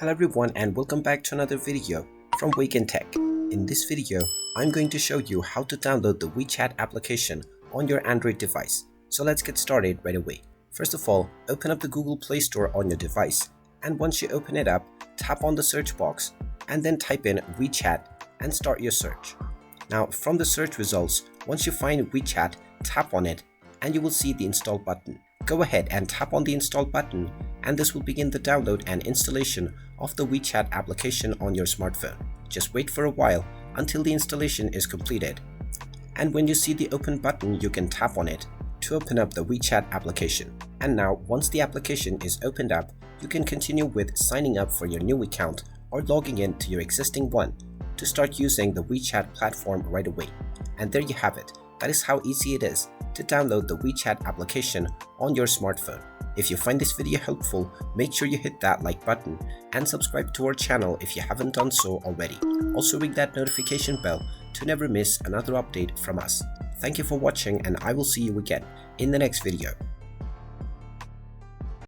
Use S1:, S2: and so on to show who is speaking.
S1: Hello everyone and welcome back to another video from Wake&Tech. In this video, I'm going to show you how to download the WeChat application on your Android device. So let's get started right away. First of all, open up the Google Play Store on your device, and once you open it up, tap on the search box and then type in WeChat and start your search. Now from the search results, once you find WeChat, tap on it and you will see the install button. Go ahead and tap on the install button and this will begin the download and installation of the WeChat application on your smartphone. Just wait for a while until the installation is completed. And when you see the open button, you can tap on it to open up the WeChat application. And now once the application is opened up, you can continue with signing up for your new account or logging in to your existing one to start using the WeChat platform right away. And there you have it. That is how easy it is to download the WeChat application on your smartphone. If you find this video helpful, make sure you hit that like button and subscribe to our channel if you haven't done so already. Also ring that notification bell to never miss another update from us. Thank you for watching and I will see you again in the next video.